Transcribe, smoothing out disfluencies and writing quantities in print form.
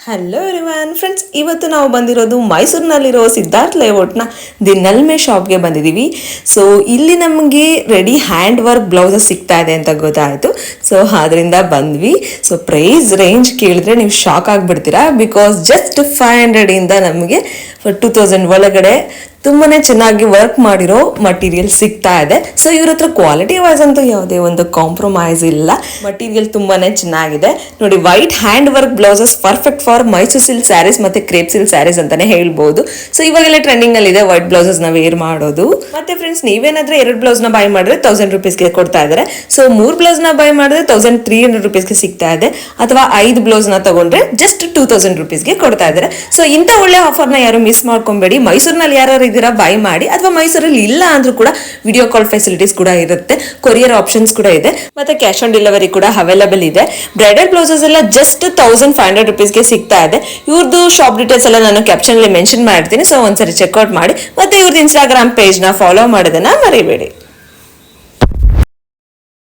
Hello everyone friends, ಇವತ್ತು ನಾವು ಬಂದಿರೋದು ಮೈಸೂರಿನಲ್ಲಿರೋ ಸಿದ್ಧಾರ್ಥ ಲೇಔಟ್ನ ದಿ ನಲ್ಮೆ ಶಾಪ್ಗೆ ಬಂದಿದ್ದೀವಿ. ಸೊ ಇಲ್ಲಿ ನಮಗೆ ರೆಡಿ ಹ್ಯಾಂಡ್ ವರ್ಕ್ ಬ್ಲೌಸಸ್ ಸಿಗ್ತಾ ಇದೆ ಅಂತ ಗೊತ್ತಾಯಿತು. ಸೊ ಅದರಿಂದ ಬಂದ್ವಿ. ಸೊ ಪ್ರೈಸ್ ರೇಂಜ್ ಕೇಳಿದ್ರೆ ನೀವು ಶಾಕ್ ಆಗಿಬಿಡ್ತೀರಾ. ಬಿಕಾಸ್ ಜಸ್ಟ್ 500ಇಂದ ನಮಗೆ 2000 ಒಳಗಡೆ ತುಂಬಾನೇ ಚೆನ್ನಾಗಿ ವರ್ಕ್ ಮಾಡಿರೋ ಮಟೀರಿಯಲ್ ಸಿಗ್ತಾ ಇದೆ. ಸೊ ಇವ್ರ ಹತ್ರ ಕ್ವಾಲಿಟಿ ವೈಸ್ ಅಂತೂ ಯಾವುದೇ ಒಂದು ಕಾಂಪ್ರಮೈಸ್ ಇಲ್ಲ. ಮಟೀರಿಯಲ್ ತುಂಬಾನೇ ಚೆನ್ನಾಗಿದೆ ನೋಡಿ. White hand work blouses perfect for Mysore silk sarees ಮತ್ತೆ ಕ್ರೇಪ್ ಸಿಲ್ಕ್ ಸ್ಯಾರೀಸ್ ಅಂತಾನೆ ಹೇಳ್ಬಹುದು. ಸೊ ಇವಾಗೆಲ್ಲ ಟ್ರೆಂಡಿಂಗ್ ಅಲ್ಲಿ ಇದೆ ವೈಟ್ ಬ್ಲೌಸಸ್ ನ ವೇರ್ ಮಾಡೋದು. ಮತ್ತೆ ಫ್ರೆಂಡ್ಸ್, ನೀವೇನಾದ್ರೆ 2 ಬ್ಲೌಸ್ ನ ಬೈ ಮಾಡಿದ್ರೆ 1000 ರುಪೀಸ್ಗೆ ಕೊಡ್ತಾ ಇದ್ದಾರೆ. ಸೊ 3 ಬ್ಲೌಸ್ ನ ಬೈ ಮಾಡಿದ್ರೆ 1300 ರುಪೀಸ್ಗೆ ಸಿಗ್ತಾ ಇದೆ. ಅಥವಾ 5 ಬ್ಲೌಸ್ ನ ತಗೊಂಡ್ರೆ ಜಸ್ಟ್ 2000 ರುಪೀಸ್ಗೆ ಕೊಡ್ತಾ ಇದ್ದಾರೆ. ಸೊ ಇಂಥ ಒಳ್ಳೆ ಆಫರ್ ನ ಯಾರು ಮಿಸ್ ಮಾಡ್ಕೊಂಬೇಡಿ. ಮೈಸೂರಿನಲ್ಲಿ ಯಾರು ಬೈ ಮಾಡಿ, ಅಥವಾ ಮೈಸೂರಲ್ಲಿ ಇಲ್ಲ ಅಂದ್ರೂ ಕೂಡ ವಿಡಿಯೋ ಕಾಲ್ ಫೆಸಿಲಿಟೀಸ್ ಕೂಡ ಇರುತ್ತೆ, ಕೊರಿಯರ್ ಆಪ್ಷನ್ಸ್ ಕೂಡ ಇದೆ, ಮತ್ತೆ ಕ್ಯಾಶ್ ಆನ್ ಡೆಲಿವರಿ ಕೂಡ ಅವೈಲೇಬಲ್ ಇದೆ. ಬ್ರೈಡಲ್ ಬ್ಲೌಸಸ್ ಎಲ್ಲ ಜಸ್ಟ್ 1500 ರುಪೀಸ್ಗೆ ಸಿಗ್ತಾ ಇದೆ. ಇವ್ರದ್ದು ಶಾಪ್ ಡೀಟೇಲ್ಸ್ ಎಲ್ಲ ನಾನು ಕ್ಯಾಪ್ಷನ್ ಅಲ್ಲಿ ಮೆನ್ಷನ್ ಮಾಡ್ತೀನಿ. ಸೊ ಒಂದ್ಸರಿ ಚೆಕ್ಔಟ್ ಮಾಡಿ. ಮತ್ತೆ ಇವ್ರದ್ದು ಇನ್ಸ್ಟಾಗ್ರಾಮ್ ಪೇಜ್ ನ ಫಾಲೋ ಮಾಡೋದನ್ನ ಮರಿಬೇಡಿ.